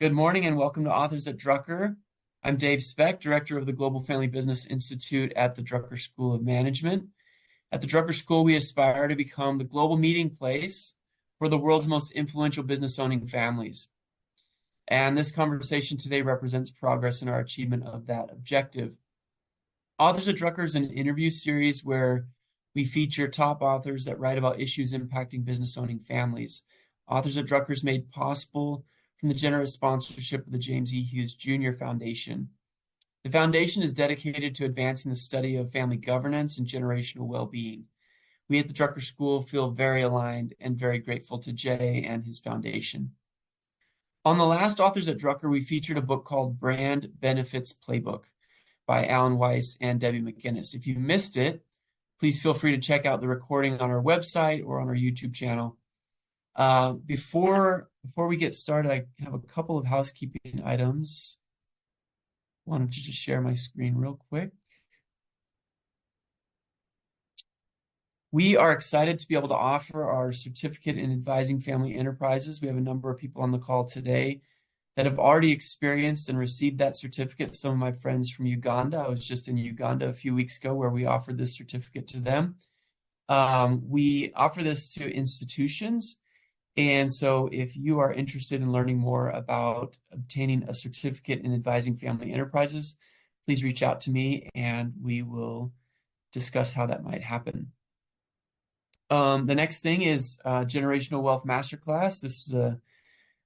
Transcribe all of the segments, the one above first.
Good morning and welcome to Authors at Drucker. I'm Dave Specht, Director of the Global Family Business Institute at the Drucker School of Management. At the Drucker School, we aspire to become the global meeting place for the world's most influential business owning families. And this conversation today represents progress in our achievement of that objective. Authors at Drucker is an interview series where we feature top authors that write about issues impacting business owning families. Authors at Drucker is made possible from the generous sponsorship of the James E. Hughes Jr. Foundation. The foundation is dedicated to advancing the study of family governance and generational well-being. We at the Drucker School feel very aligned and very grateful to Jay and his foundation. On the last Authors at Drucker, we featured a book called Brand Benefits Playbook by Alan Weiss and Debbie McGinnis. If you missed it, please feel free to check out the recording on our website or on our YouTube channel. Before we get started, I have a couple of housekeeping items. Wanted to just share my screen real quick. We are excited to be able to offer our certificate in advising family enterprises. We have a number of people on the call today that have already experienced and received that certificate. Some of my friends from Uganda. I was just in Uganda a few weeks ago where we offered this certificate to them. We offer this to institutions. And so if you are interested in learning more about obtaining a certificate in advising family enterprises, please reach out to me and we will discuss how that might happen. The next thing is Generational Wealth Masterclass. This is a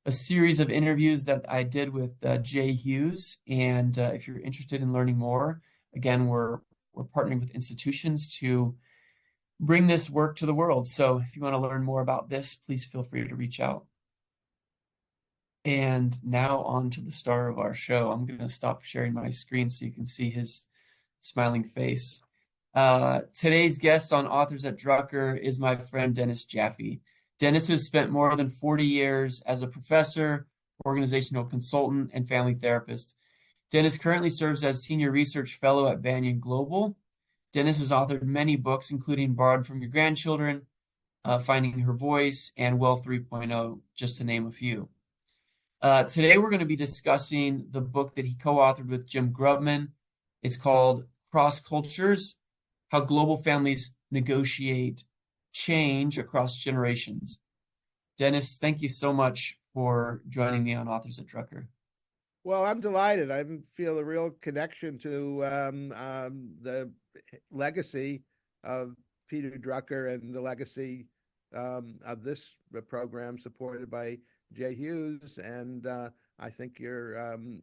series of interviews that I did with Jay Hughes. And if you're interested in learning more, again, we're partnering with institutions to bring this work to the world. So if you want to learn more about this, please feel free to reach out. And now on to the star of our show. I'm going to stop sharing my screen so you can see his smiling face. Today's guest on Authors at Drucker is my friend Dennis Jaffe. Dennis has spent more than 40 years as a professor, organizational consultant, and family therapist. Dennis currently serves as Senior Research Fellow at Banyan Global. Dennis has authored many books, including Borrowed from Your Grandchildren, Finding Her Voice, and Wealth 3.0, just to name a few. Today, we're going to be discussing the book that he co-authored with Jim Grubman. It's called Cross Cultures: How Global Families Negotiate Change Across Generations. Dennis, thank you so much for joining me on Authors at Drucker. Well, I'm delighted. I feel a real connection to the legacy of Peter Drucker and the legacy of this program supported by Jay Hughes. And I think your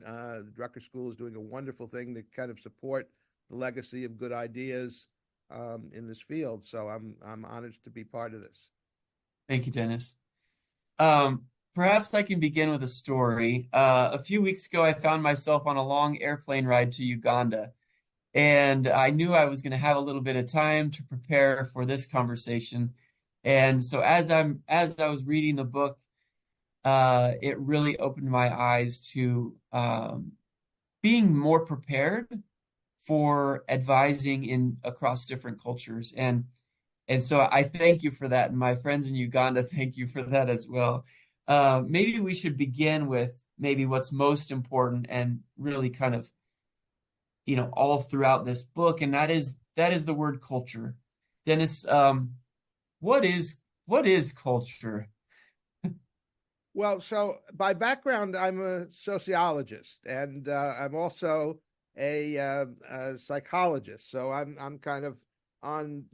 Drucker School is doing a wonderful thing to kind of support the legacy of good ideas in this field. So I'm honored to be part of this. Thank you, Dennis. Perhaps I can begin with a story. A few weeks ago, I found myself on a long airplane ride to Uganda, and I knew I was going to have a little bit of time to prepare for this conversation. And so as I was reading the book, it really opened my eyes to being more prepared for advising across different cultures. And so I thank you for that. And my friends in Uganda, thank you for that as well. Maybe we should begin with maybe what's most important and really kind of, all throughout this book. And that is the word culture. Dennis, what is culture? Well, so by background, I'm a sociologist, and I'm also a psychologist. So I'm kind of on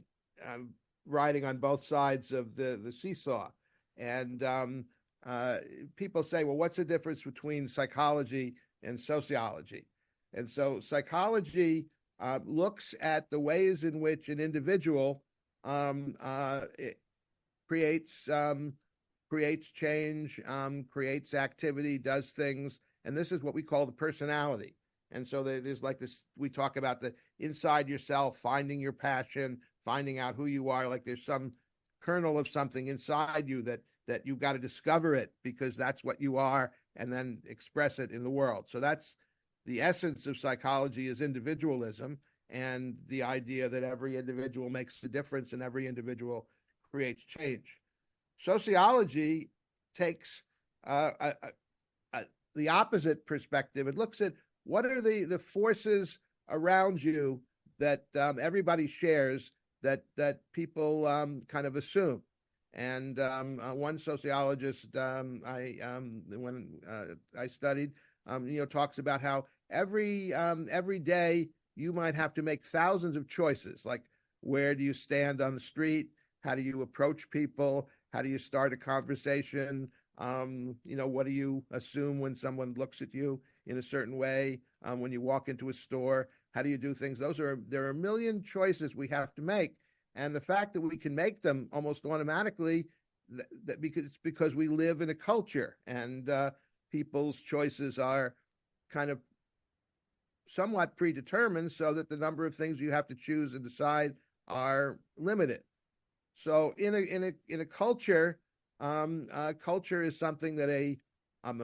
riding on both sides of the seesaw. And people say, well, what's the difference between psychology and sociology? And so psychology looks at the ways in which an individual creates change, creates activity, does things. And this is what we call the personality. And so there's like this, we talk about the inside yourself, finding your passion, finding out who you are. Like there's some kernel of something inside you that you've got to discover it because that's what you are and then express it in the world. So that's the essence of psychology, is individualism and the idea that every individual makes a difference and every individual creates change. Sociology takes the opposite perspective. It looks at what are the forces around you that everybody shares that people kind of assume. And one sociologist when I studied, talks about how every day you might have to make thousands of choices, like where do you stand on the street, how do you approach people, how do you start a conversation, what do you assume when someone looks at you in a certain way, when you walk into a store, how do you do things? There are a million choices we have to make. And the fact that we can make them almost automatically, because we live in a culture, and people's choices are kind of somewhat predetermined, so that the number of things you have to choose and decide are limited. So in a culture, culture is something that a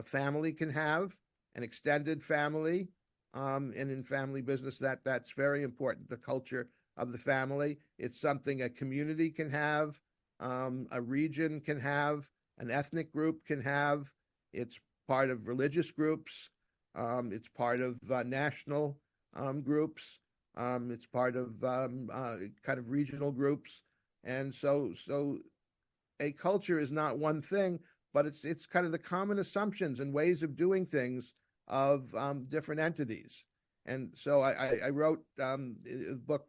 family can have, an extended family, and in family business that's very important. The culture of the family. It's something a community can have, a region can have, an ethnic group can have. It's part of religious groups. It's part of national groups. It's part of kind of regional groups. And so a culture is not one thing, but it's kind of the common assumptions and ways of doing things of different entities. And so I wrote a book,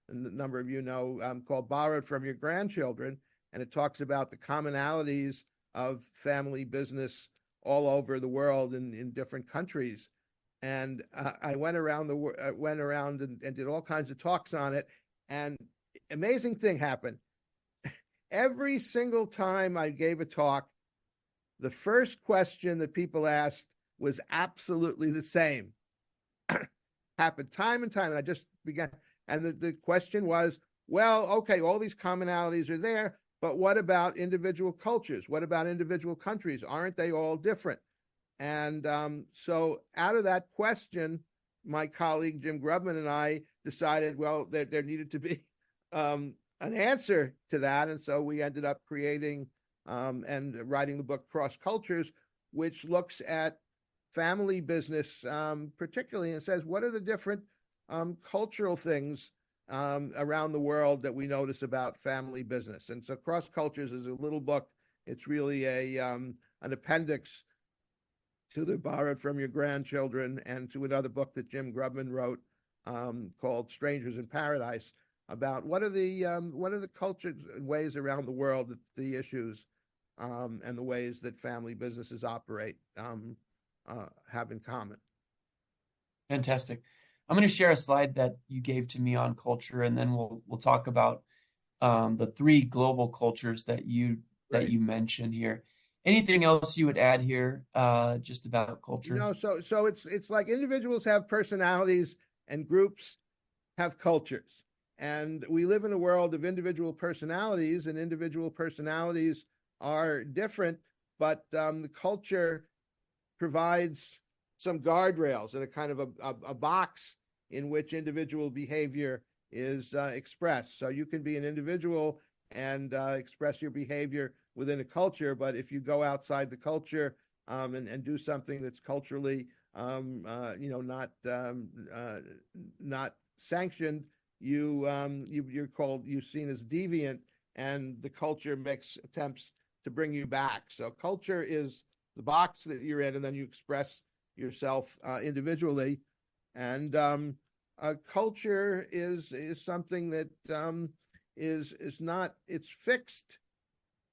a number of you know, called Borrowed from Your Grandchildren, and it talks about the commonalities of family business all over the world in different countries. And I went around and did all kinds of talks on it, and amazing thing happened. Every single time I gave a talk, the first question that people asked was absolutely the same. Happened time and time, and I just began. And the question was, well, okay, all these commonalities are there, but what about individual cultures? What about individual countries? Aren't they all different? And so out of that question, my colleague Jim Grubman and I decided, well, there needed to be an answer to that. And so we ended up creating and writing the book Cross Cultures, which looks at family business particularly, and says, what are the different cultural things around the world that we notice about family business? And so Cross Cultures is a little book. It's really an appendix to the Borrowed from Your Grandchildren and to another book that Jim Grubman wrote called Strangers in Paradise, about what are the cultures and ways around the world that the issues and the ways that family businesses operate have in common. Fantastic. I'm going to share a slide that you gave to me on culture, and then we'll talk about the three global cultures that you mentioned here. Anything else you would add here, just about culture? No, so it's like individuals have personalities and groups have cultures, and we live in a world of individual personalities, and individual personalities are different, but the culture provides some guardrails and a kind of a box in which individual behavior is expressed. So you can be an individual and express your behavior within a culture, but if you go outside the culture and do something that's culturally not sanctioned, you're seen as deviant, and the culture makes attempts to bring you back. So culture is the box that you're in, and then you express yourself individually. And culture is something that is not, it's fixed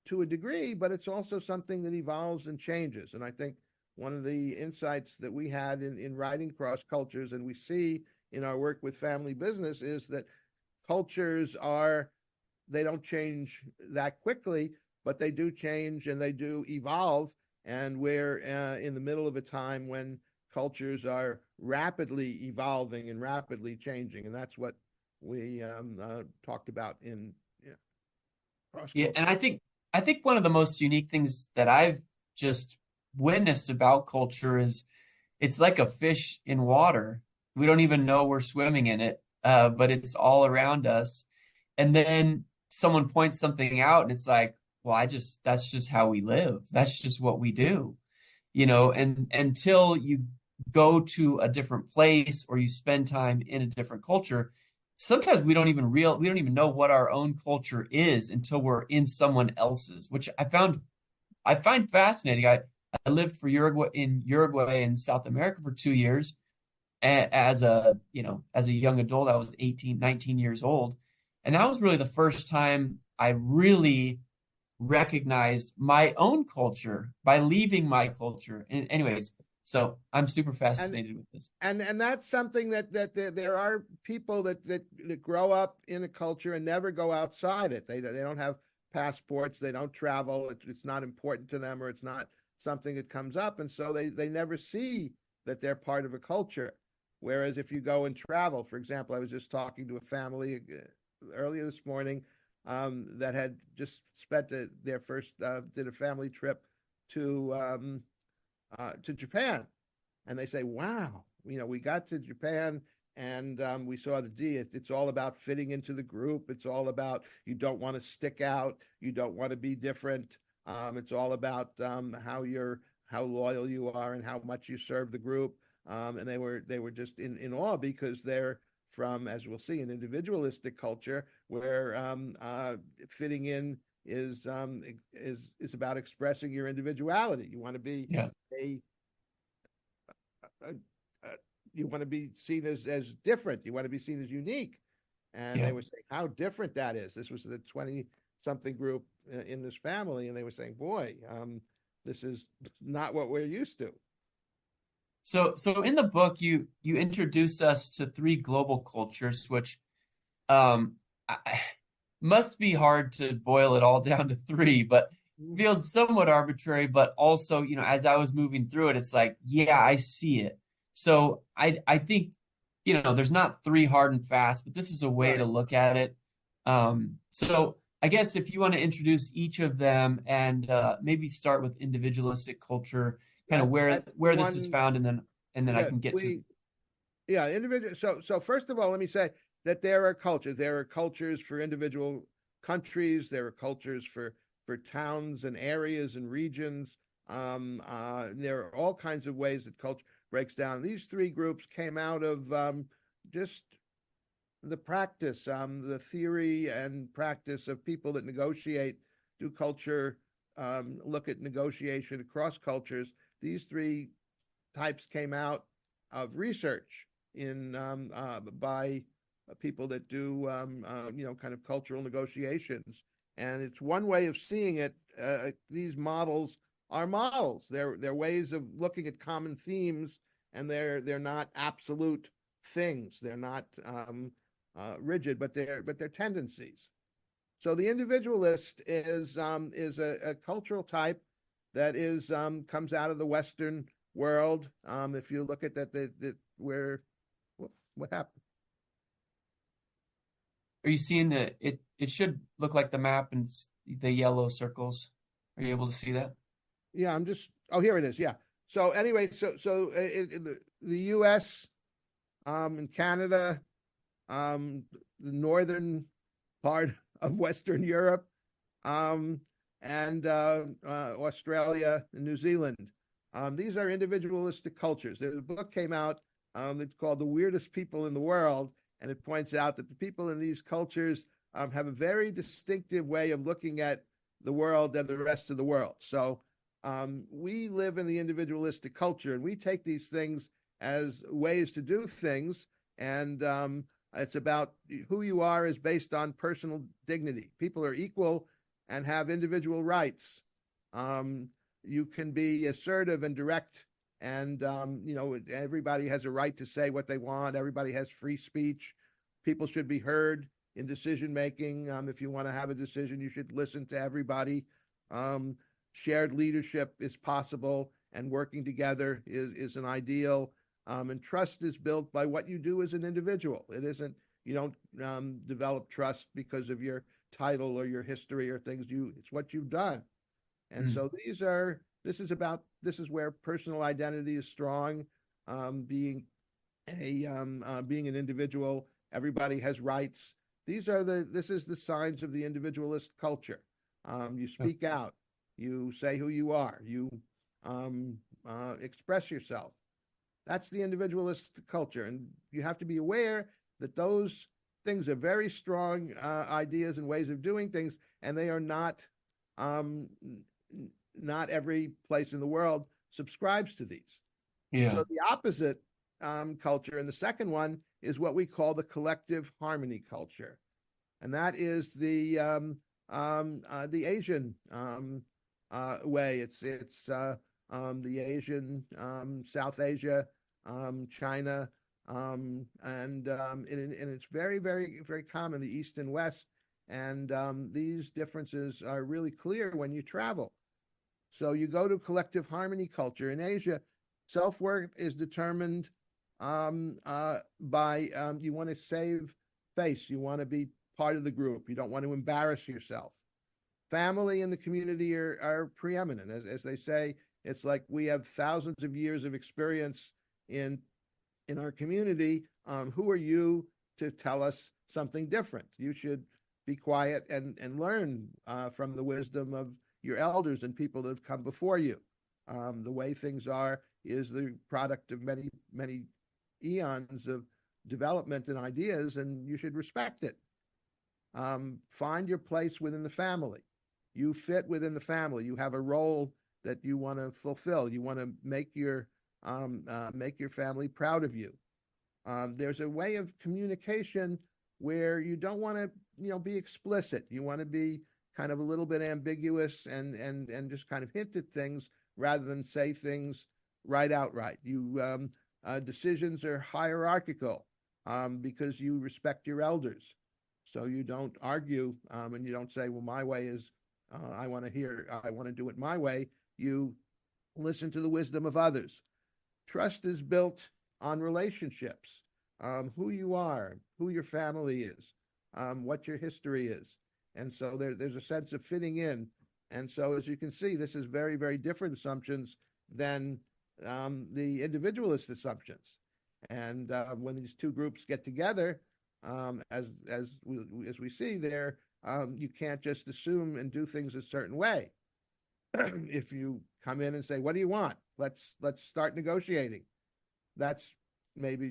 to a degree, but it's also something that evolves and changes. And I think one of the insights that we had in writing Cross Cultures, and we see in our work with family business, is that cultures they don't change that quickly, but they do change and they do evolve. And we're in the middle of a time when cultures are rapidly evolving and rapidly changing. And that's what we talked about in Cross Cultures. Yeah, and I think one of the most unique things that I've just witnessed about culture is it's like a fish in water. We don't even know we're swimming in it, but it's all around us. And then someone points something out, and it's like, well, that's just how we live. That's just what we do. and until you go to a different place or you spend time in a different culture, sometimes we don't even know what our own culture is until we're in someone else's, which I find fascinating. I lived for Uruguay in South America for 2 years. As as a young adult, I was 18, 19 years old. And that was really the first time I really recognized my own culture by leaving my culture. And anyways, so I'm super And fascinated with this. and that's something that there are people that grow up in a culture and never go outside it. They don't have passports, they don't travel, it's not important to them, or it's not something that comes up, and so they never see that they're part of a culture. Whereas if you go and travel, for example, I was just talking to a family earlier this morning, that had just spent their first did a family trip to Japan, and they say, "Wow, we got to Japan and we saw the D. It's all about fitting into the group. It's all about you don't want to stick out. You don't want to be different. It's all about how loyal you are and how much you serve the group." And they were just in awe because they're from, as we'll see, an individualistic culture where fitting in is about expressing your individuality. You want to be Yeah, a uh, uh, you want to be seen as different. You want to be seen as unique. And yeah. they were saying how different that is. This was the 20 something group in this family, and they were saying, "Boy, this is not what we're used to." So in the book, you introduce us to three global cultures, which I, must be hard to boil it all down to three, but feels somewhat arbitrary. But also, as I was moving through it, it's like, yeah, I see it. So I think, there's not three hard and fast, but this is a way to Right. look at it. So I guess if you want to introduce each of them and maybe start with individualistic culture, kind of That's the where this is one. found, and then I Yeah, can get to. individual. So first of all, let me say that there are cultures. There are cultures for individual countries. There are cultures for towns and areas and regions. There are all kinds of ways that culture breaks down. These three groups came out of just the practice, the theory and practice of people that negotiate, do culture, look at negotiation across cultures. These three types came out of research in by people that do kind of cultural negotiations, and it's one way of seeing it. These models are models. They're ways of looking at common themes, and they're not absolute things. They're not rigid, but they're tendencies. So the individualist is a cultural type that is comes out of the Western world. If you look at that where what happened? Are you seeing it should look like the map and the yellow circles. Are you able to see that? Yeah, I'm just. Oh, here it is. Yeah. So anyway, in the U.S., in Canada, the northern part of Western Europe, um, and Australia and New Zealand. These are individualistic cultures. There's a book came out that's called "The Weirdest People in the World," and it points out that the people in these cultures have a very distinctive way of looking at the world and the rest of the world. So we live in the individualistic culture, and we take these things as ways to do things, and it's about who you are is based on personal dignity. People are equal and have individual rights. Um, you can be assertive and direct, and everybody has a right to say what they want. Everybody has free speech. People should be heard in decision making. If you want to have a decision, you should listen to everybody. Um, Shared leadership is possible, and working together is an ideal. And trust is built by what you do as an individual. It isn't, you don't develop trust because of your title or your history or things it's what you've done. And Mm. so this is where personal identity is strong. Being an individual, everybody has rights. This is the signs of the individualist culture. You Yeah. speak out, you say who you are, you express yourself. That's the individualist culture, and you have to be aware that those things are very strong ideas and ways of doing things, and they are um, not every place in the world subscribes to these. Yeah. So the opposite culture, and the second one is what we call the collective harmony culture, and that is the Asian way. It's the Asian, South Asia, China, and it's very, very, very common, the East and West. And these differences are really clear when you travel. So you go to collective harmony culture in Asia. Self-worth is determined by you want to save face, you want to be part of the group, you don't want to embarrass yourself. Family and the community are preeminent. As they say, it's like we have thousands of years of experience in our community. Who are you to tell us something different? You should be quiet and learn from the wisdom of your elders and people that have come before you. The way things are is the product of many, many eons of development and ideas, and you should respect it. Find your place within the family. You fit within the family. You have a role that you want to fulfill. You want to make your family proud of you. There's a way of communication where you don't want to, be explicit. You want to be kind of a little bit ambiguous and just kind of hint at things rather than say things right outright. Decisions are hierarchical because you respect your elders. So you don't argue and you don't say, well, my way is, I want to do it my way. You listen to the wisdom of others. Trust is built on relationships, who you are, who your family is, what your history is. And so there's a sense of fitting in. And so, as you can see, this is very, very different assumptions than the individualist assumptions. And when these two groups get together, as we see there, you can't just assume and do things a certain way. If you come in and say, "What do you want? Let's start negotiating," that's maybe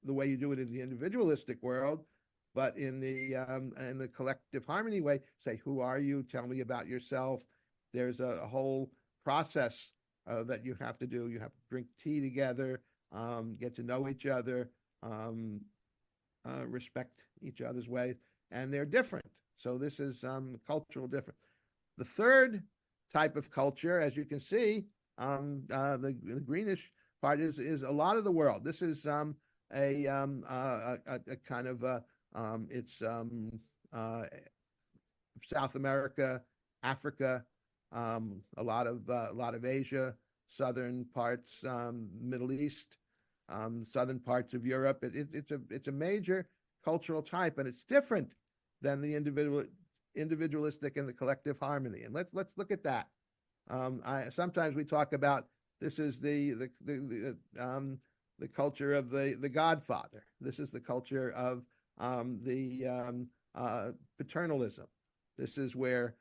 the way you do it in the individualistic world. But in the collective harmony way, say, "Who are you? Tell me about yourself." There's a whole process that you have to do. You have to drink tea together, get to know each other, respect each other's ways, and they're different. So this is cultural difference. The third type of culture, as you can see, the greenish part is a lot of the world. This is a kind of it's South America, Africa, a lot of Asia, southern parts, Middle East, southern parts of Europe. It's a major cultural type, and it's different than the individualistic and the collective harmony. And let's look at that. Sometimes we talk about this is the culture of the Godfather. This is the culture of the paternalism. This is where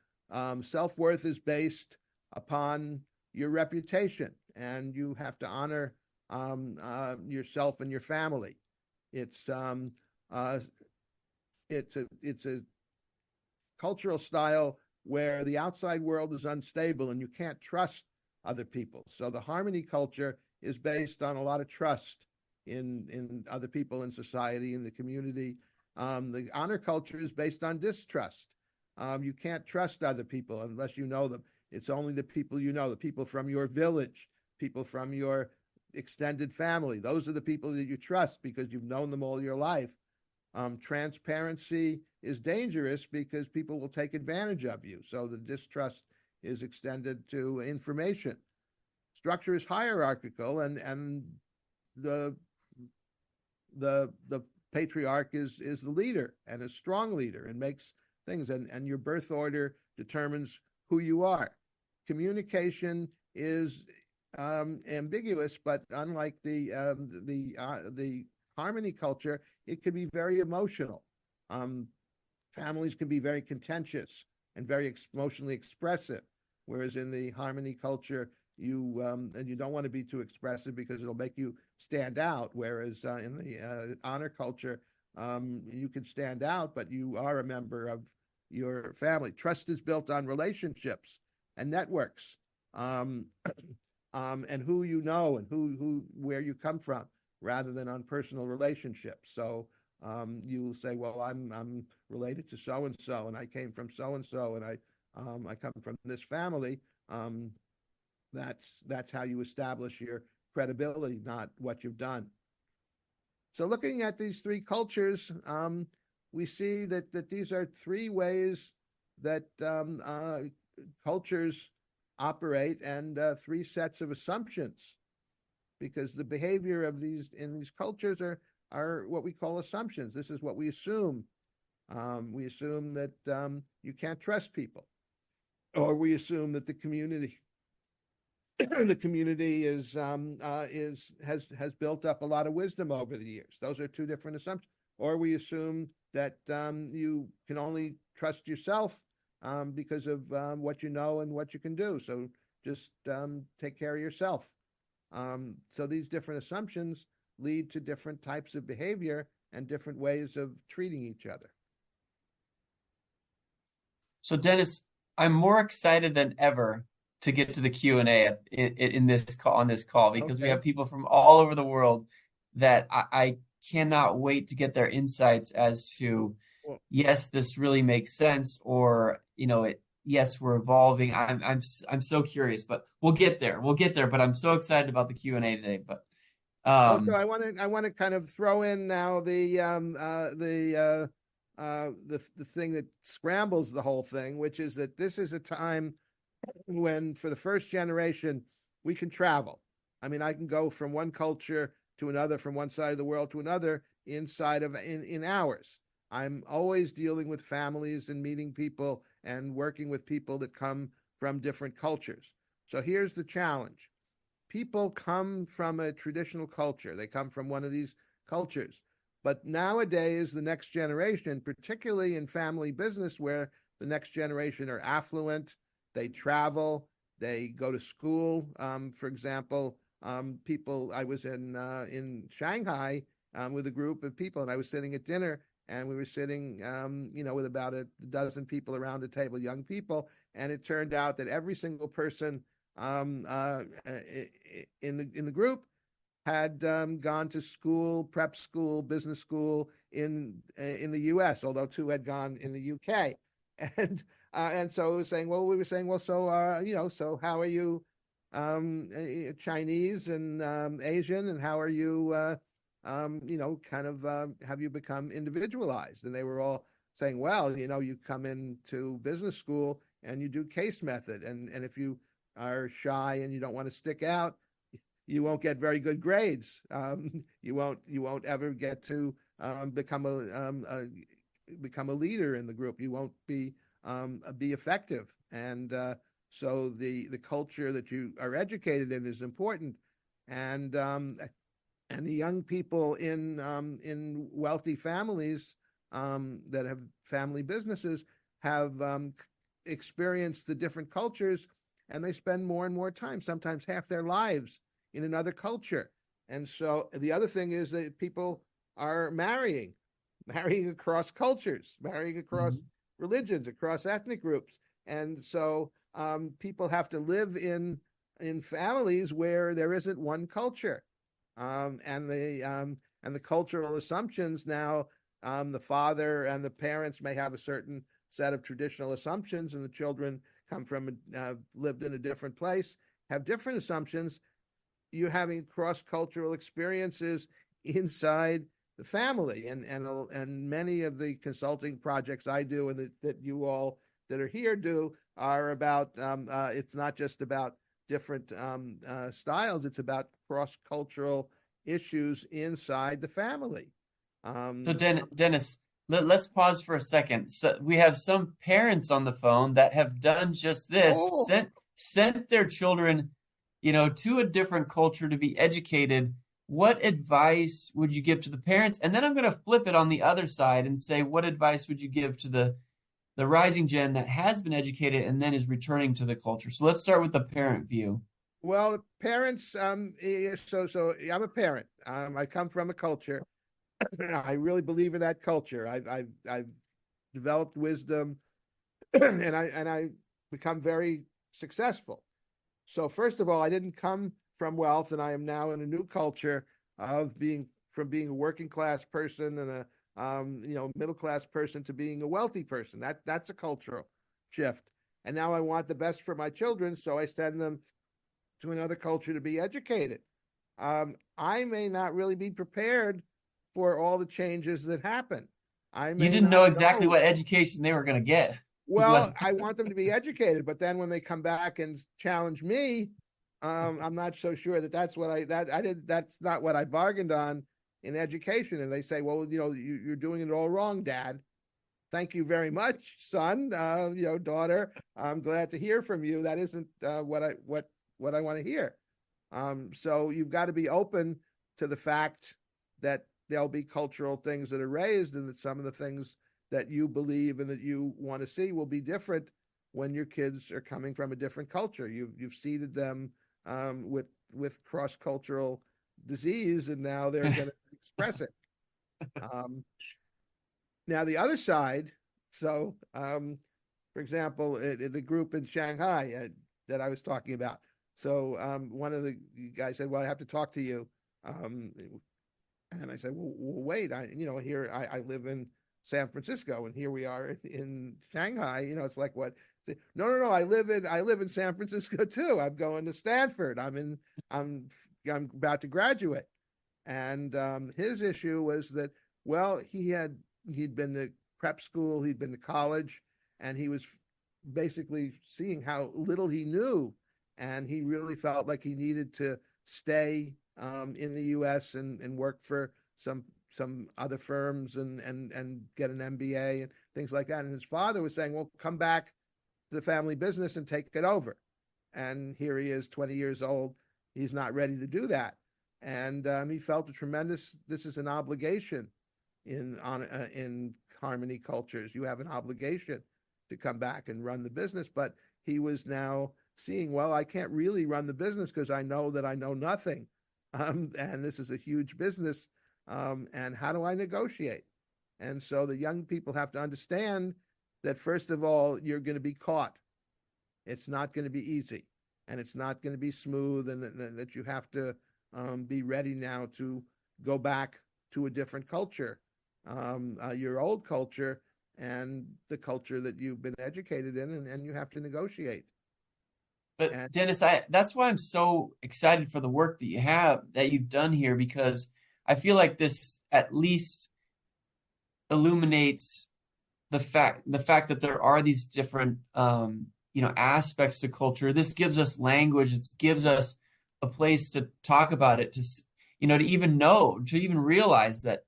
self-worth is based upon your reputation, and you have to honor yourself and your family. It's a cultural style where the outside world is unstable and you can't trust other people. So the harmony culture is based on a lot of trust in other people in society, in the community. The honor culture is based on distrust. You can't trust other people unless you know them. It's only the people you know, the people from your village, people from your extended family. Those are the people that you trust because you've known them all your life. Transparency is dangerous because people will take advantage of you. So the distrust is extended to information. Structure is hierarchical, and the patriarch is the leader and a strong leader and makes things, and your birth order determines who you are. Communication is ambiguous, but unlike the harmony culture, it can be very emotional. Families can be very contentious and very emotionally expressive, whereas in the harmony culture, and you don't want to be too expressive because it'll make you stand out. Whereas in the honor culture, you can stand out, but you are a member of your family. Trust is built on relationships and networks, and who you know and where you come from, rather than on personal relationships. So you will say, well, I'm related to so and so, and I came from so and so, and I come from this family. That's how you establish your credibility, not what you've done. So looking at these three cultures, we see that these are three ways that cultures operate, and three sets of assumptions, because the behavior of in these cultures are what we call assumptions. This is what we assume. We assume that you can't trust people, or we assume that the community has built up a lot of wisdom over the years. Those are two different assumptions. Or we assume that you can only trust yourself because of what you know and what you can do. So just take care of yourself. So these different assumptions lead to different types of behavior and different ways of treating each other. So Dennis, I'm more excited than ever to get to the Q&A in this call, on this call, because we have people from all over the world that I cannot wait to get their insights as to, yes, this really makes sense, or yes, we're evolving. I'm so curious, but we'll get there. But I'm so excited about the Q&A today. But so I want to kind of throw in now the thing that scrambles the whole thing, which is that this is a time when, for the first generation, we can travel. I mean, I can go from one culture to another, from one side of the world to another, in hours. I'm always dealing with families and meeting people and working with people that come from different cultures. So here's the challenge. People come from a traditional culture. They come from one of these cultures. But nowadays, the next generation, particularly in family business, where the next generation are affluent, they travel, they go to school. For example, I was in Shanghai with a group of people, and I was sitting at dinner, and we were sitting, with about a dozen people around a table, young people, and it turned out that every single person in the group had gone to school, prep school, business school in the U.S., although two had gone in the U.K. And so we were saying, well, so how are you, Chinese and Asian, and how are you, have you become individualized? And they were all saying, well, you come into business school and you do case method, and if you are shy and you don't want to stick out, you won't get very good grades. You won't ever get to become a leader in the group. You won't be effective. And so the culture that you are educated in is important. And the young people in wealthy families that have family businesses have experienced the different cultures, and they spend more and more time, sometimes half their lives, in another culture. And so the other thing is that people are marrying across cultures, marrying across religions, across ethnic groups. And so people have to live in families where there isn't one culture. And the cultural assumptions now, the father and the parents may have a certain set of traditional assumptions, and the children come from lived in a different place, have different assumptions. You're having cross-cultural experiences inside the family, and many of the consulting projects I do and that you all that are here do are about. It's not just about different styles; it's about cross-cultural issues inside the family. So Dennis, let's pause for a second. So we have some parents on the phone that have done just this, sent their children, to a different culture to be educated. What advice would you give to the parents? And then I'm going to flip it on the other side and say, what advice would you give to the rising gen that has been educated and then is returning to the culture? So let's start with the parent view. Well, parents, so I'm a parent. I come from a culture. I really believe in that culture. I've developed wisdom, and I become very successful. So first of all, I didn't come from wealth, and I am now in a new culture of being a working class person and a middle class person to being a wealthy person. That's a cultural shift. And now I want the best for my children, so I send them to another culture to be educated. I may not really be prepared for all the changes that happen. I You may didn't not know exactly know. what education they were going to get. Is what. Well, I want them to be educated, but then when they come back and challenge me, I'm not so sure that that's what I did. That's not what I bargained on in education. And they say, well, you're doing it all wrong, Dad. Thank you very much, son. Daughter. I'm glad to hear from you. That isn't what I want to hear. So you've got to be open to the fact that there'll be cultural things that are raised, and that some of the things that you believe and that you want to see will be different when your kids are coming from a different culture. You've seeded them with cross cultural disease, and now they're going to express it. Um, Now the other side. So, for example, the group in Shanghai that I was talking about. So one of the guys said, "Well, I have to talk to you," and I said, "Well, wait. Here I live in San Francisco, and here we are in Shanghai. It's like what? No, no, no. I live in San Francisco too. I'm going to Stanford. I'm about to graduate." And his issue was that, well, he'd been to prep school, he'd been to college, and he was basically seeing how little he knew, and he really felt like he needed to stay in the U.S. and work for some other firms and get an MBA and things like that. And his father was saying, "Well, come back to the family business and take it over." And here he is, 20 years old. He's not ready to do that, and he felt a tremendous. This is an obligation in harmony cultures. You have an obligation to come back and run the business, but he was now seeing, well, I can't really run the business because I know that I know nothing, and this is a huge business, and how do I negotiate? And so the young people have to understand that, first of all, you're going to be caught. It's not going to be easy, and it's not going to be smooth, and that you have to be ready now to go back to a different culture, your old culture, and the culture that you've been educated in, and you have to negotiate. But And Dennis, that's why I'm so excited for the work that you've done here, because I feel like this at least illuminates the fact that there are these different aspects to culture. This gives us language. It gives us a place to talk about it, to even realize that,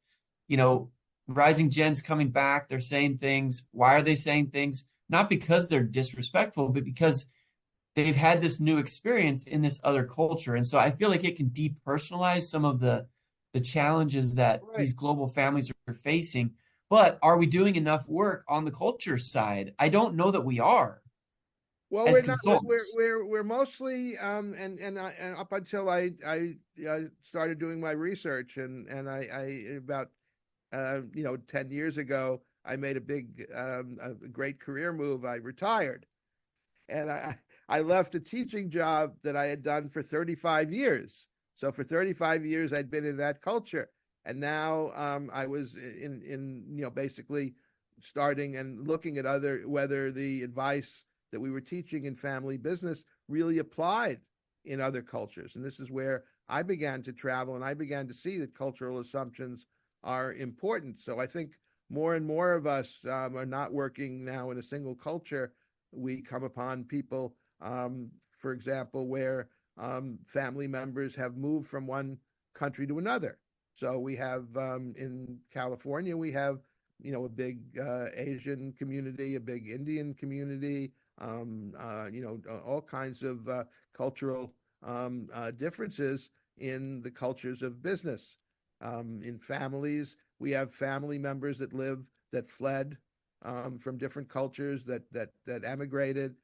rising gen's coming back. They're saying things. Why are they saying things? Not because they're disrespectful, but because they've had this new experience in this other culture. And so I feel like it can depersonalize some of the challenges that right. these global families are facing. But are we doing enough work on the culture side? I don't know that we are Well, as we're not. consultants. We're mostly and up until I started doing my research, and I about 10 years ago, I made a great career move. I retired, and I left a teaching job that I had done for 35 years. So for 35 years, I'd been in that culture, and now I was in basically starting and looking at whether the advice that we were teaching in family business really applied in other cultures. And this is where I began to travel, and I began to see that cultural assumptions are important. So I think more and more of us are not working now in a single culture. We come upon people, for example, where family members have moved from one country to another. So we have in California, we have a big Asian community, a big Indian community, all kinds of cultural differences in the cultures of business. In families, we have family members that fled from different cultures, that emigrated.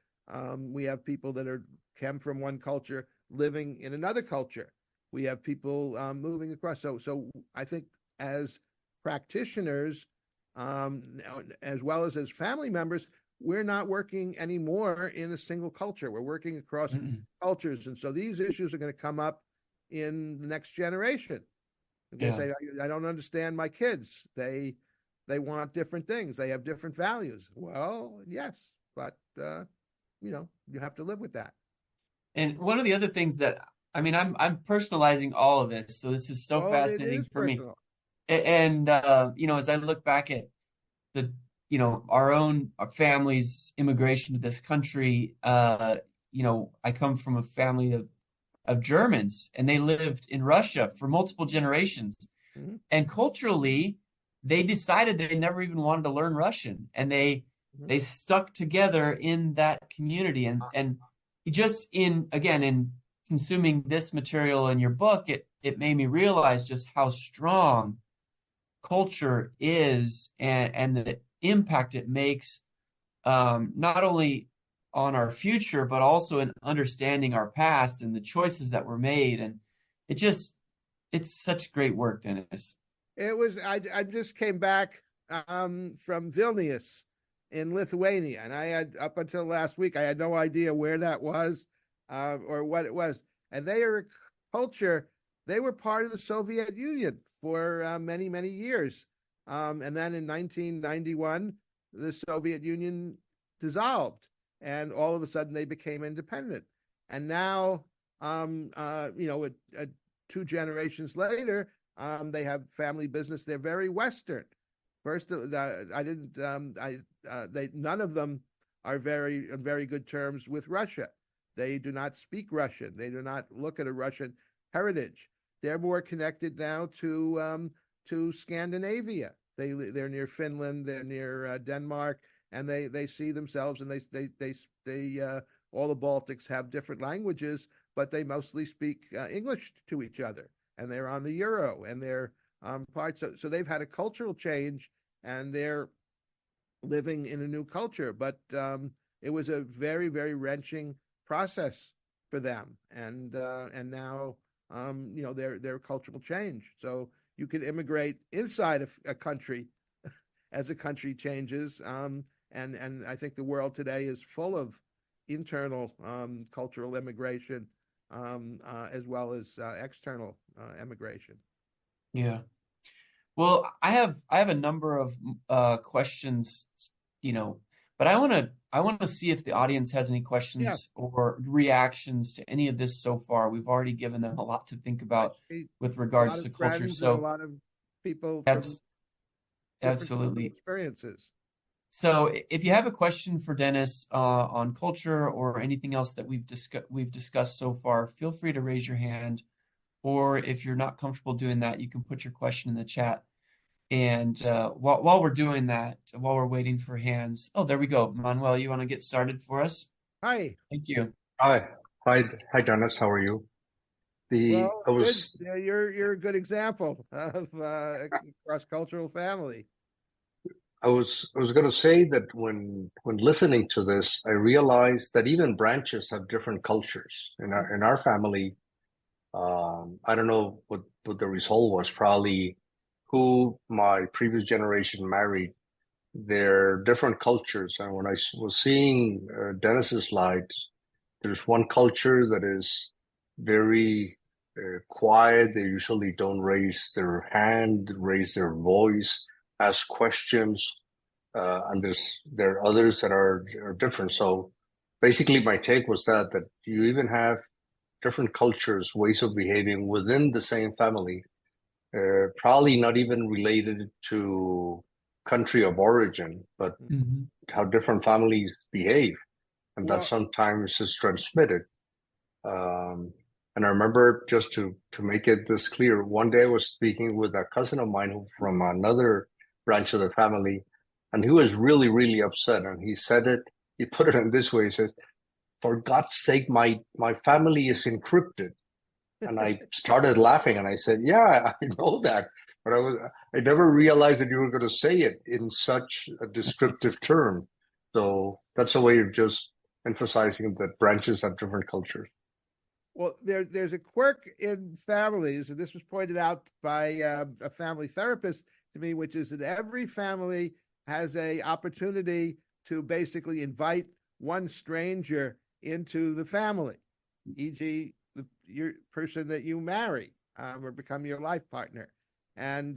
We have people that came from one culture living in another culture. We have people moving across. So I think as practitioners, as well as family members, we're not working anymore in a single culture. We're working across cultures, and so these issues are going to come up in the next generation. They say, I don't understand my kids. They want different things. They have different values. Well, yes, but you have to live with that. And one of the other things that, I mean, I'm personalizing all of this, so this is so Well, it fascinating is for me. personal. And as I look back at the, our own family's immigration to this country, I come from a family of Germans, and they lived in Russia for multiple generations. Mm-hmm. And culturally, they decided they never even wanted to learn Russian, and they stuck together in that community. And just in consuming this material in your book, it made me realize just how strong culture is, and the impact it makes, not only on our future, but also in understanding our past and the choices that were made. And it's such great work, Dennis. It was. I just came back from Vilnius in Lithuania, and I had, up until last week, I had no idea where that was or what it was. And they are a culture. They were part of the Soviet Union for many, many years, and then in 1991, the Soviet Union dissolved, and all of a sudden they became independent. And now, 2 generations later, they have family business. They're very Western. First, none of them are on very good terms with Russia. They do not speak Russian. They do not look at a Russian heritage. They're more connected now to Scandinavia. They're near Finland. They're near Denmark, and they see themselves, and they all the Baltics have different languages, but they mostly speak English to each other, and they're on the euro, and they're parts. So they've had a cultural change, and they're living in a new culture. But it was a very, very wrenching process for them, and now their cultural change. So you can immigrate inside a country as a country changes, and I think the world today is full of internal cultural immigration, as well as external immigration. Yeah. Well, I have a number of questions, but I want to see if the audience has any questions or reactions to any of this so far. We've already given them a lot to think about with regards to culture. So a lot of people from absolutely experiences. So if you have a question for Dennis on culture or anything else that we've discussed so far, feel free to raise your hand. Or if you're not comfortable doing that, you can put your question in the chat. And while we're doing that, while we're waiting for hands, there we go. Manuel, you want to get started for us? Hi. Thank you. Hi, Dennis. How are you? You're a good example of a cross-cultural family. I was going to say that when listening to this, I realized that even branches have different cultures. In our family, I don't know what the result was. Probably who my previous generation married. They're different cultures, and when I was seeing Dennis's slides, there's one culture that is very quiet. They usually don't raise their hand, raise their voice, ask questions, and there are others that are different. So basically, my take was that you even have different cultures, ways of behaving within the same family, probably not even related to country of origin, but how different families behave, and that sometimes is transmitted. And I remember, just to make it this clear, one day I was speaking with a cousin of mine from another branch of the family, and he was really, really upset. And he put it in this way: he says, "For God's sake, my family is encrypted." And I started laughing, and I said, "Yeah, I know that, but I never realized that you were going to say it in such a descriptive term." So that's a way of just emphasizing that branches have different cultures. Well, there's a quirk in families, and this was pointed out by a family therapist to me, which is that every family has a opportunity to basically invite one stranger into the family, e.g., your person that you marry or become your life partner, and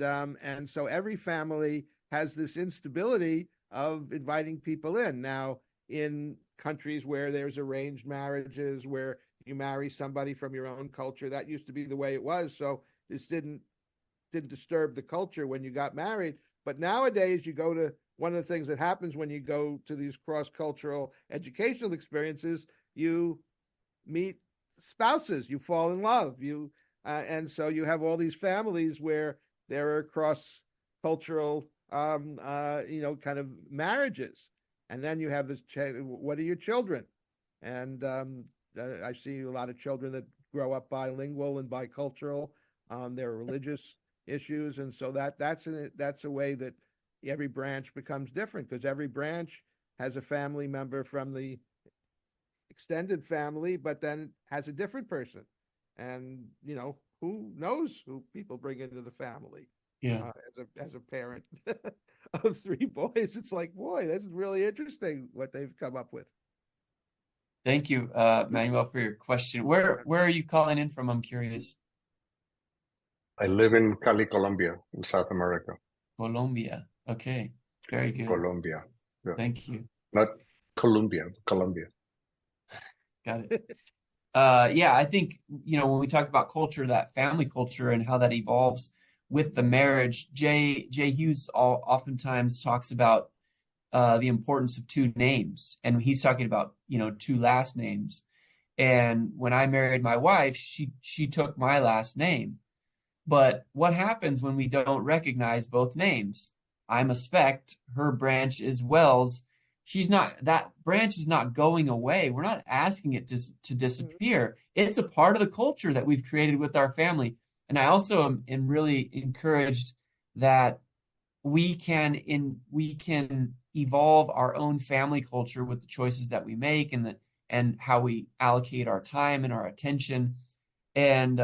so every family has this instability of inviting people in. Now, in countries where there's arranged marriages, where you marry somebody from your own culture, that used to be the way it was. So this didn't disturb the culture when you got married. But nowadays, you go to one of the things that happens when you go to these cross-cultural educational experiences, you meet spouses, you fall in love, and so you have all these families where there are cross-cultural, kind of marriages, and then you have this. What are your children? And I see a lot of children that grow up bilingual and bicultural. There are religious issues, and so that's a way that every branch becomes different, because every branch has a family member from the extended family, but then has a different person, and who knows who people bring into the family. Yeah. As a parent of three boys, it's like, boy, this is really interesting what they've come up with. Thank you, Manuel, for your question. Where are you calling in from? I'm curious. I live in Cali, Colombia, in South America. Colombia. Okay. Very good. Colombia. Yeah. Thank you. Not Colombia, Colombia. Got it. Yeah, I think, when we talk about culture, that family culture and how that evolves with the marriage, Jay Hughes oftentimes talks about the importance of two names. And he's talking about, two last names. And when I married my wife, she took my last name. But what happens when we don't recognize both names? I'm a Specht, her branch is Wells. That branch is not going away. We're not asking it to disappear. It's a part of the culture that we've created with our family. And I also am really encouraged that we can evolve our own family culture with the choices that we make and how we allocate our time and our attention. And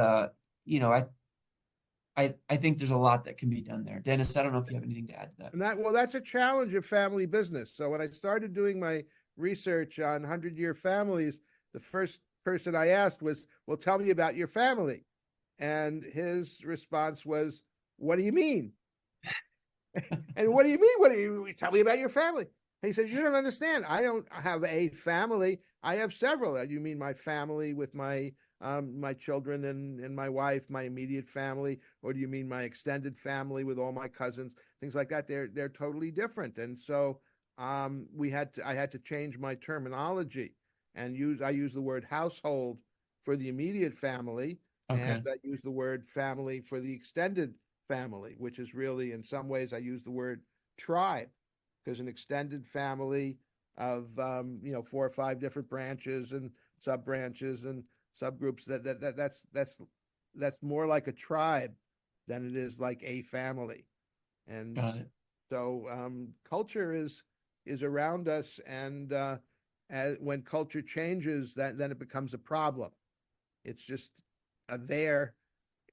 I think there's a lot that can be done there. Dennis, I don't know if you have anything to add to that. And that's a challenge of family business. So when I started doing my research on 100-year families, the first person I asked was, well, tell me about your family. And his response was, what do you mean? And what do you mean? What do you tell me about your family? He said, you don't understand. I don't have a family. I have several. You mean my family with my children and my wife, my immediate family, or do you mean my extended family with all my cousins, things like that? They're totally different. And so I had to change my terminology and I use the word household for the immediate family, Okay. and I use the word family for the extended family, which is really, in some ways, I use the word tribe, because an extended family of 4 or 5 different branches and sub branches and subgroups, that's more like a tribe than it is like a family. And Got it. so culture is around us, and when culture changes, then it becomes a problem. It's just there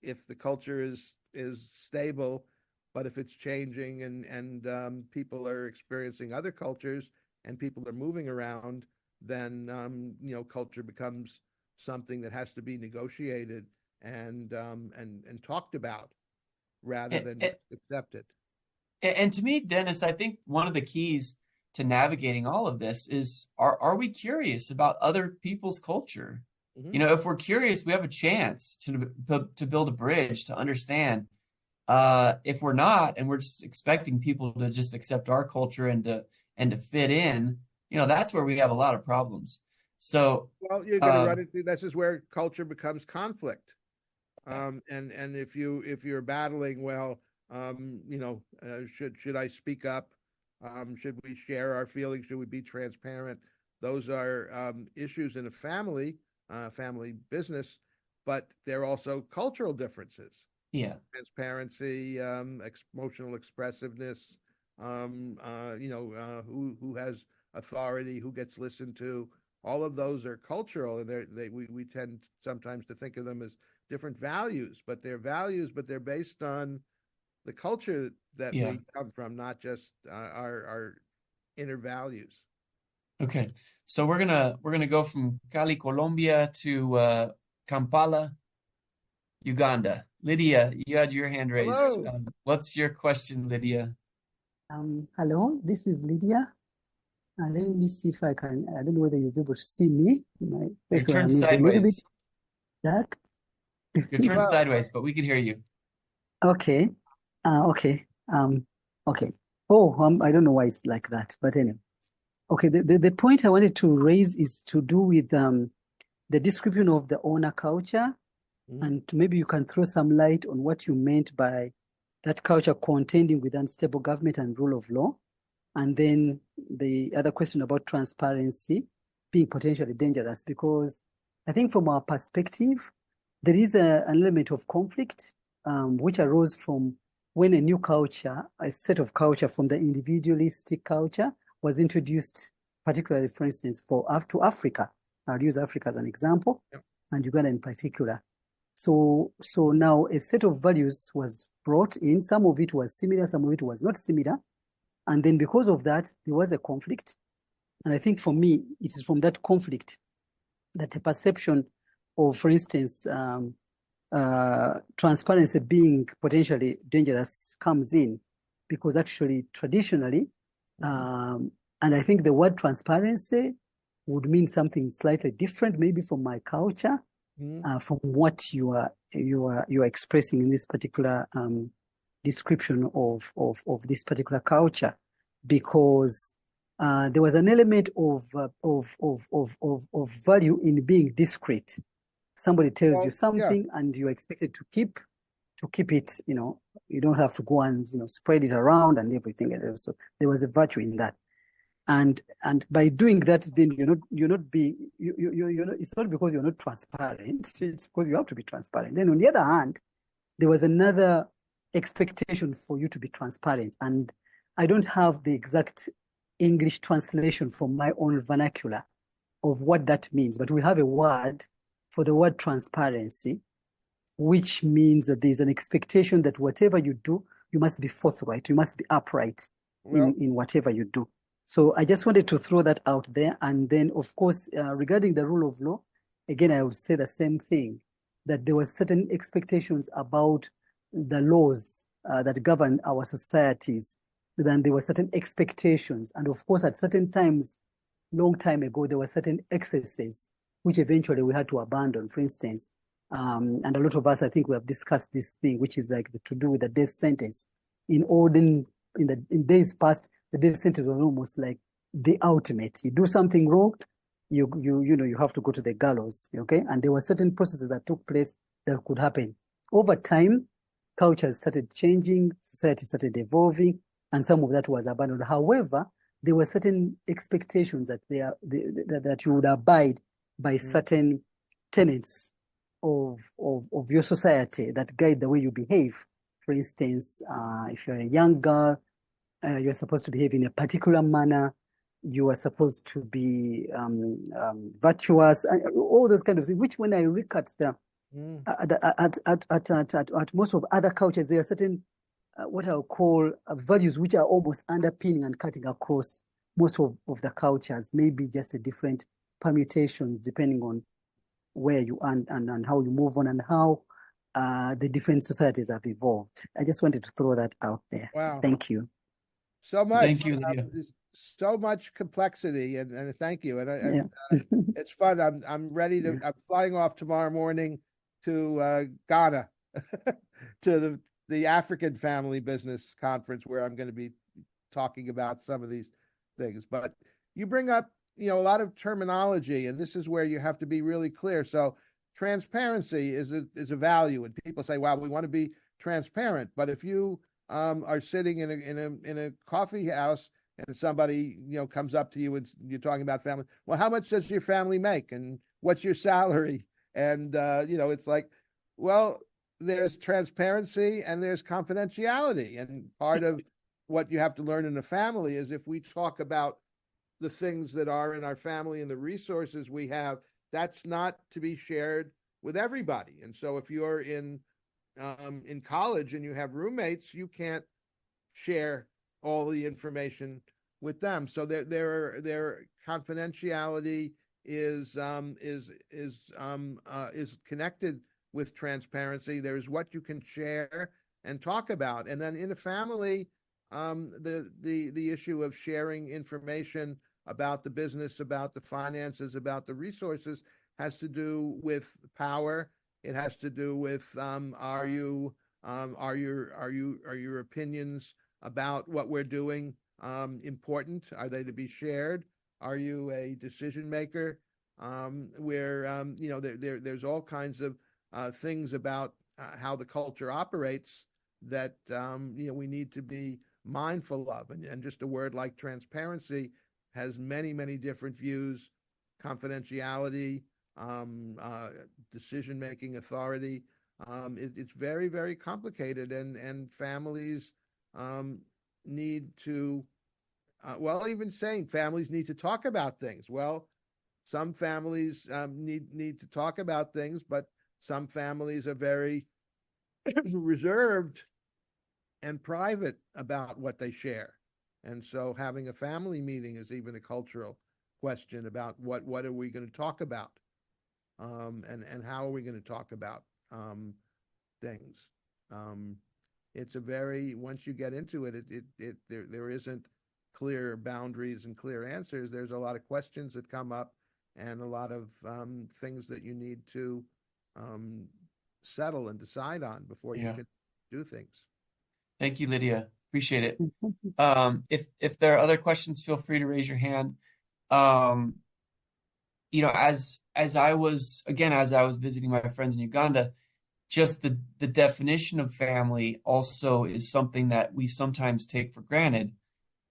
if the culture is stable, but if it's changing and people are experiencing other cultures and people are moving around, then culture becomes something that has to be negotiated and talked about rather than accepted. And to me, Dennis, I think one of the keys to navigating all of this is, are we curious about other people's culture? Mm-hmm. If we're curious, we have a chance to build a bridge to understand. If we're not, and we're just expecting people to just accept our culture and to fit in, that's where we have a lot of problems. So, well, you're going to run into, this is where culture becomes conflict. And if you're battling, well, should I speak up? Should we share our feelings? Should we be transparent? Those are issues in a family business, but they're also cultural differences. Yeah. Transparency, emotional expressiveness, who has authority, who gets listened to, all of those are cultural, and we tend sometimes to think of them as different values, but they're values, but they're based on the culture that Yeah. we come from, not just our inner values. Okay. So we're gonna go from Cali, Colombia to Kampala, Uganda. Lydia, you had your hand raised. Hello. What's your question, Lydia? Hello, this is Lydia. Let me see if I can. I don't know whether you'll be able to see me. My You're face where turned I'm is a little bit sideways. dark. You're turned Well, sideways, but we can hear you. Okay. Okay. Okay. Oh, I don't know why it's like that, but anyway. Okay. The point I wanted to raise is to do with the description of the owner culture, and maybe you can throw some light on what you meant by that culture contending with unstable government and rule of law. And then the other question about transparency being potentially dangerous, because I think from our perspective, there is an element of conflict which arose from when a new culture, a set of culture from the individualistic culture was introduced, particularly, for instance, to Africa. I'll use Africa as an example, and Uganda in particular. So now a set of values was brought in. Some of it was similar, some of it was not similar. And then because of that, there was a conflict. And I think for me, it is from that conflict that the perception of, for instance, transparency being potentially dangerous comes in, because actually traditionally, and I think the word transparency would mean something slightly different, maybe from my culture, from what you are expressing in this particular description of this particular culture, because there was an element of value in being discreet. Somebody tells you something, and you're expected to keep it. You don't have to go and spread it around and everything. So there was a virtue in that. And by doing that, then you're not being, it's not because you're not transparent, it's because you have to be transparent. Then on the other hand, there was another expectation for you to be transparent. And I don't have the exact English translation from my own vernacular of what that means, but we have a word for the word transparency, which means that there's an expectation that whatever you do, you must be forthright, you must be upright in whatever you do. So I just wanted to throw that out there. And then, of course, regarding the rule of law, again, I would say the same thing, that there were certain expectations about the laws that govern our societies. Then there were certain expectations. And of course, at certain times, long time ago, there were certain excesses, which eventually we had to abandon, for instance. And a lot of us, I think we have discussed this thing, which is like to do with the death sentence. In days past, the death sentence was almost like the ultimate. You do something wrong, you have to go to the gallows, okay? And there were certain processes that took place that could happen. Over time, cultures started changing, society started evolving, and some of that was abandoned. However, there were certain expectations that that you would abide by certain tenets of your society that guide the way you behave. For instance, if you're a young girl, you're supposed to behave in a particular manner. You are supposed to be virtuous, all those kind of things. Which, when I look at at most of other cultures, there are certain what I'll call values which are almost underpinning and cutting across most of the cultures. Maybe just a different permutation depending on where you are and how you move on and how the different societies have evolved. I just wanted to throw that out there. Wow. Thank you. So much. Thank you, Lydia. So much complexity, and thank you. And it's fun. I'm ready to. I'm flying off tomorrow morning to Ghana, to the African Family Business Conference, where I'm going to be talking about some of these things. But you bring up, a lot of terminology, and this is where you have to be really clear. So transparency is a value, and people say, "Wow, we want to be transparent." But if you are sitting in a coffee house and somebody comes up to you and you're talking about family, well, how much does your family make, and what's your salary? And it's like, well, there's transparency and there's confidentiality, and part of what you have to learn in the family is if we talk about the things that are in our family and the resources we have, that's not to be shared with everybody. And so if you're in college and you have roommates, you can't share all the information with them. So their confidentiality is connected with transparency. There's what you can share and talk about, and then in a family, the issue of sharing information about the business, about the finances, about the resources has to do with power. It has to do with are your opinions about what we're doing important? Are they to be shared? Are you a decision maker? There's all kinds of things about how the culture operates that we need to be mindful of. And just a word like transparency has many, many different views: confidentiality, decision making authority. It's very, very complicated, and families need to even saying families need to talk about things. Well, some families need to talk about things, but some families are very reserved and private about what they share. And so having a family meeting is even a cultural question about what are we going to talk about, and how are we going to talk about things. It's a very, once you get into it, there isn't clear boundaries and clear answers. There's a lot of questions that come up and a lot of things that you need to settle and decide on before you can do things. Thank you, Lydia. Appreciate it. If there are other questions, feel free to raise your hand. As I was visiting my friends in Uganda, just the definition of family also is something that we sometimes take for granted.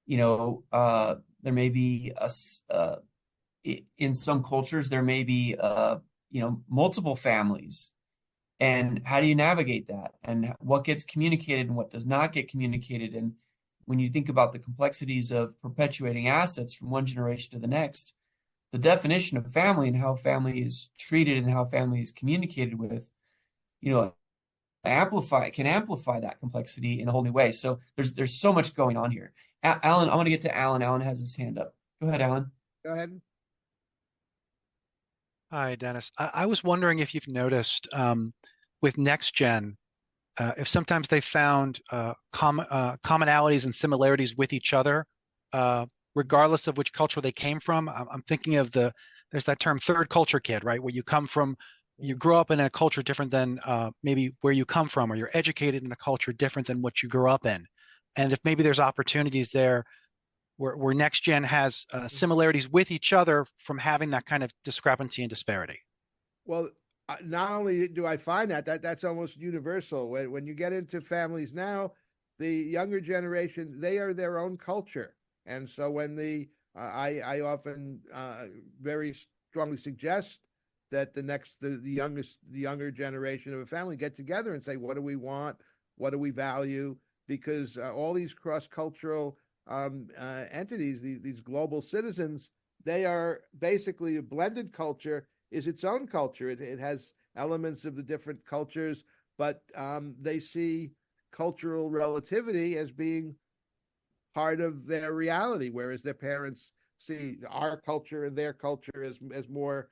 There may be in some cultures, there may be multiple families. And how do you navigate that? And what gets communicated and what does not get communicated? And when you think about the complexities of perpetuating assets from one generation to the next, the definition of family and how family is treated and how family is communicated with, can amplify that complexity in a whole new way. So there's so much going on here. Alan, I want to get to Alan. Alan has his hand up. Go ahead, Alan. Go ahead. Hi, Dennis. I was wondering if you've noticed with NextGen, if sometimes they found commonalities and similarities with each other, regardless of which culture they came from. I'm thinking of there's that term third culture kid, right? Where you grow up in a culture different than maybe where you come from, or you're educated in a culture different than what you grew up in. And if maybe there's opportunities there where NextGen has similarities with each other from having that kind of discrepancy and disparity. Well, not only do I find that's almost universal. When you get into families now, the younger generation, they are their own culture. And so when I often very strongly suggest that the younger generation of a family get together and say, what do we want? What do we value? Because all these cross-cultural entities, these global citizens, they are basically a blended culture is its own culture. It has elements of the different cultures, but they see cultural relativity as being part of their reality, whereas their parents see our culture and their culture as more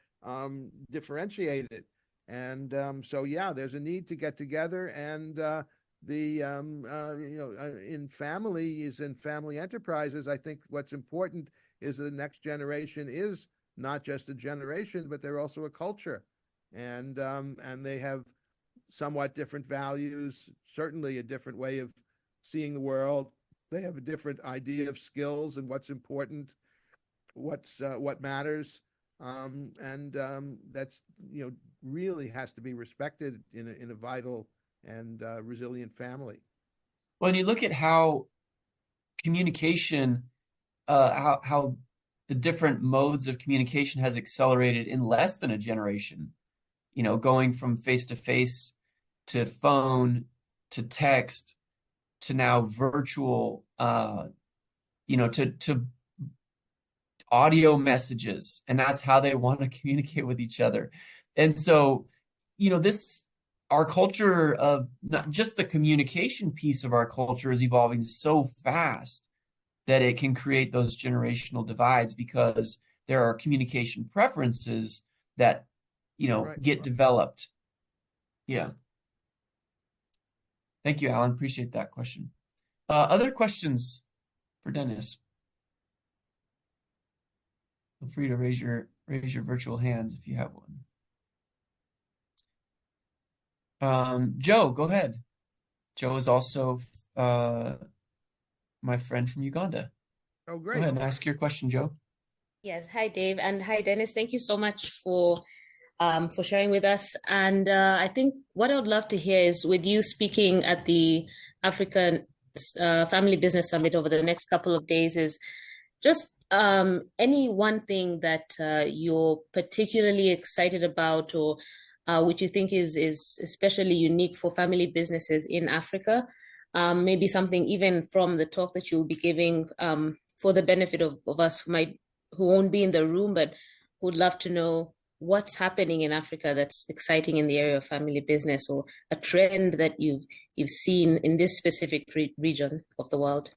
differentiated. And there's a need to get together, and in families and family enterprises, I think what's important is the next generation is not just a generation, but they're also a culture, and they have somewhat different values, certainly a different way of seeing the world. They have a different idea of skills and what's important, what matters, and that's really has to be respected in a vital and resilient family. Well, and you look at how communication, how the different modes of communication has accelerated in less than a generation, going from face-to-face to phone to text to now virtual, to audio messages, and that's how they want to communicate with each other. And so, our culture of not just the communication piece of our culture is evolving so fast that it can create those generational divides because there are communication preferences that, get developed. Yeah. Thank you, Alan. Appreciate that question. Other questions for Dennis? Feel free to raise your virtual hands if you have one. Joe, go ahead. Joe is also my friend from Uganda. Oh, Go great. ahead and ask your question, Joe. Yes. Hi, Dave, and hi, Dennis. Thank you so much for sharing with us. And I think what I would love to hear is with you speaking at the African Family Business Summit over the next couple of days is just any one thing that you're particularly excited about or which you think is especially unique for family businesses in Africa. Maybe something even from the talk that you'll be giving for the benefit of us who won't be in the room, but would love to know what's happening in Africa that's exciting in the area of family business, or a trend that you've seen in this specific region of the world.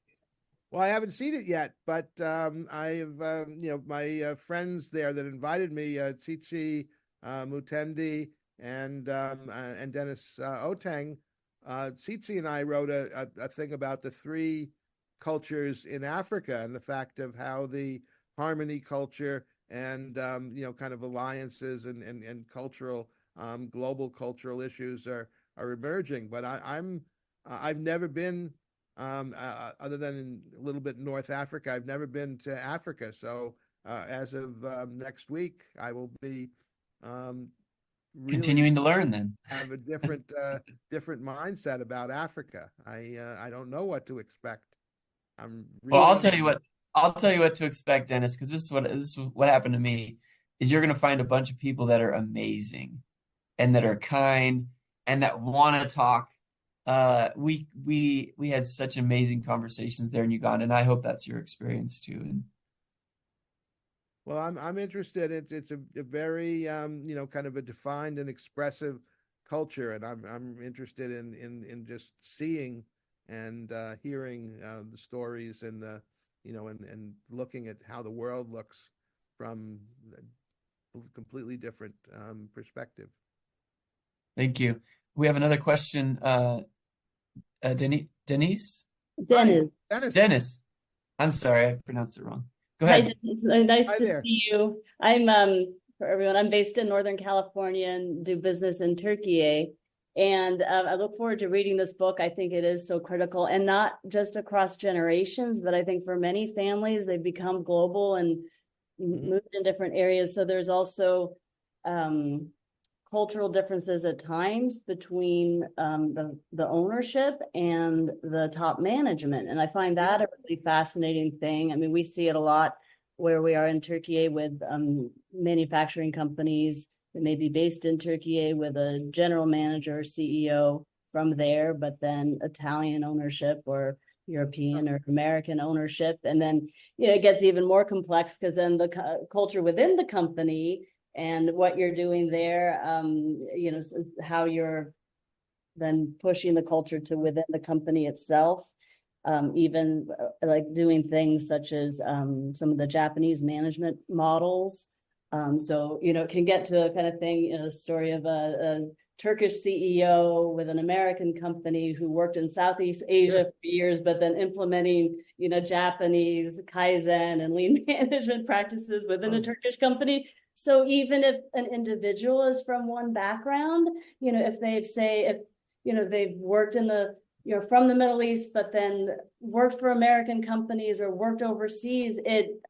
Well, I haven't seen it yet, but I have, my friends there that invited me, Tsitsi Mutendi and Dennis Oteng. Tsitsi and I wrote a thing about the three cultures in Africa and the fact of how the harmony culture and kind of alliances and cultural global cultural issues are emerging. But I've never been other than in a little bit in North Africa. I've never been to Africa, so as of next week, I will be really continuing to learn. Then have a different mindset about Africa. I don't know what to expect. Well, I'll tell you what to expect, Dennis, because this is what happened to me. Is you're going to find a bunch of people that are amazing and that are kind and that want to talk. We had such amazing conversations there in Uganda, and I hope that's your experience too. And well, I'm interested. It's a very kind of a defined and expressive culture, and I'm interested in just seeing and hearing the stories and the and looking at how the world looks from a completely different perspective. Thank you. We have another question. Denise? Dennis. Dennis. I'm sorry, I pronounced it wrong. Go ahead. Hi, Dennis. Nice Hi to there. see you. I'm for everyone, I'm based in Northern California and do business in Turkey. And I look forward to reading this book. I think it is so critical, and not just across generations, but I think for many families, they've become global and moved in different areas. So there's also cultural differences at times between the ownership and the top management. And I find that a really fascinating thing. I mean, we see it a lot where we are in Turkey with manufacturing companies that may be based in Turkey with a general manager, CEO from there, but then Italian ownership or European or American ownership. And then, it gets even more complex because then the culture within the company and what you're doing there, how you're then pushing the culture to within the company itself, even like doing things such as some of the Japanese management models. So, it can get to a kind of thing, a story of a Turkish CEO with an American company who worked in Southeast Asia for years, but then implementing, Japanese Kaizen and lean management practices within a Turkish company. So even if an individual is from one background, if they've worked in the, from the Middle East, but then worked for American companies or worked overseas,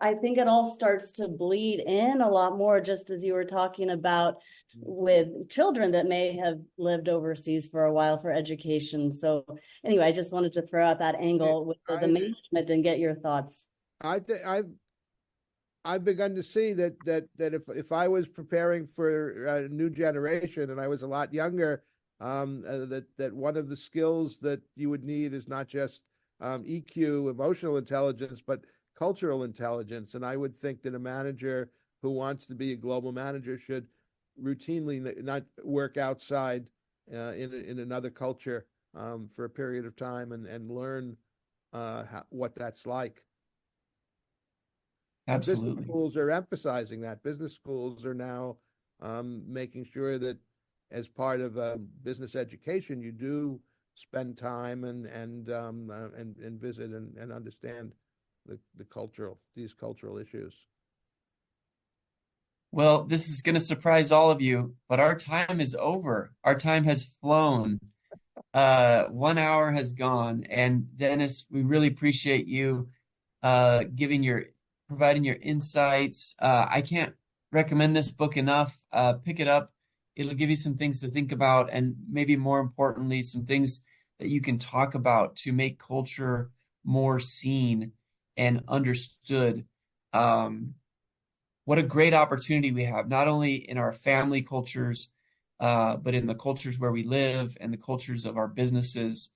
I think it all starts to bleed in a lot more, just as you were talking about with children that may have lived overseas for a while for education. So anyway, I just wanted to throw out that angle with the management and get your thoughts. I've begun to see that if I was preparing for a new generation and I was a lot younger, that one of the skills that you would need is not just EQ, emotional intelligence, but cultural intelligence. And I would think that a manager who wants to be a global manager should routinely not work outside in another culture for a period of time and learn what that's like. And business Absolutely. schools are emphasizing that. Business schools are now making sure that as part of business education, you do spend time and visit and understand these cultural issues. Well, this is going to surprise all of you, but our time is over. Our time has flown. 1 hour has gone. And Dennis, we really appreciate you providing your insights. I can't recommend this book enough. Pick it up. It'll give you some things to think about, and maybe more importantly, some things that you can talk about to make culture more seen and understood. What a great opportunity we have, not only in our family cultures, but in the cultures where we live and the cultures of our businesses.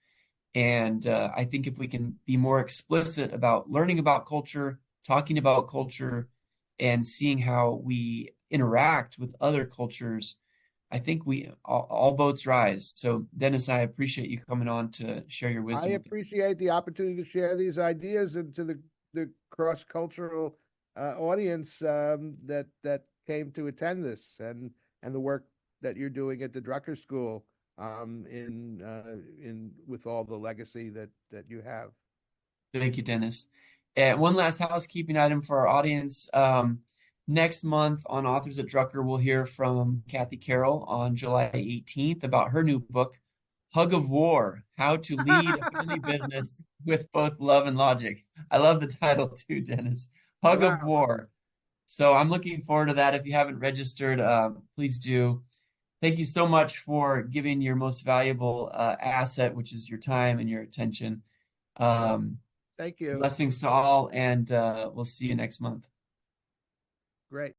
And I think if we can be more explicit about learning about culture, talking about culture, and seeing how we interact with other cultures, I think all boats rise. So, Dennis, I appreciate you coming on to share your wisdom. I appreciate the opportunity to share these ideas into the cross-cultural audience that came to attend this, and the work that you're doing at the Drucker School with all the legacy that you have. Thank you, Dennis. And one last housekeeping item for our audience. Next month on Authors at Drucker, we'll hear from Kathy Carroll on July 18th about her new book, Hug of War: How to Lead a Family Business with Both Love and Logic. I love the title too, Dennis. Hug of War. So I'm looking forward to that. If you haven't registered, please do. Thank you so much for giving your most valuable asset, which is your time and your attention. Thank you. Blessings to all, and we'll see you next month. Great.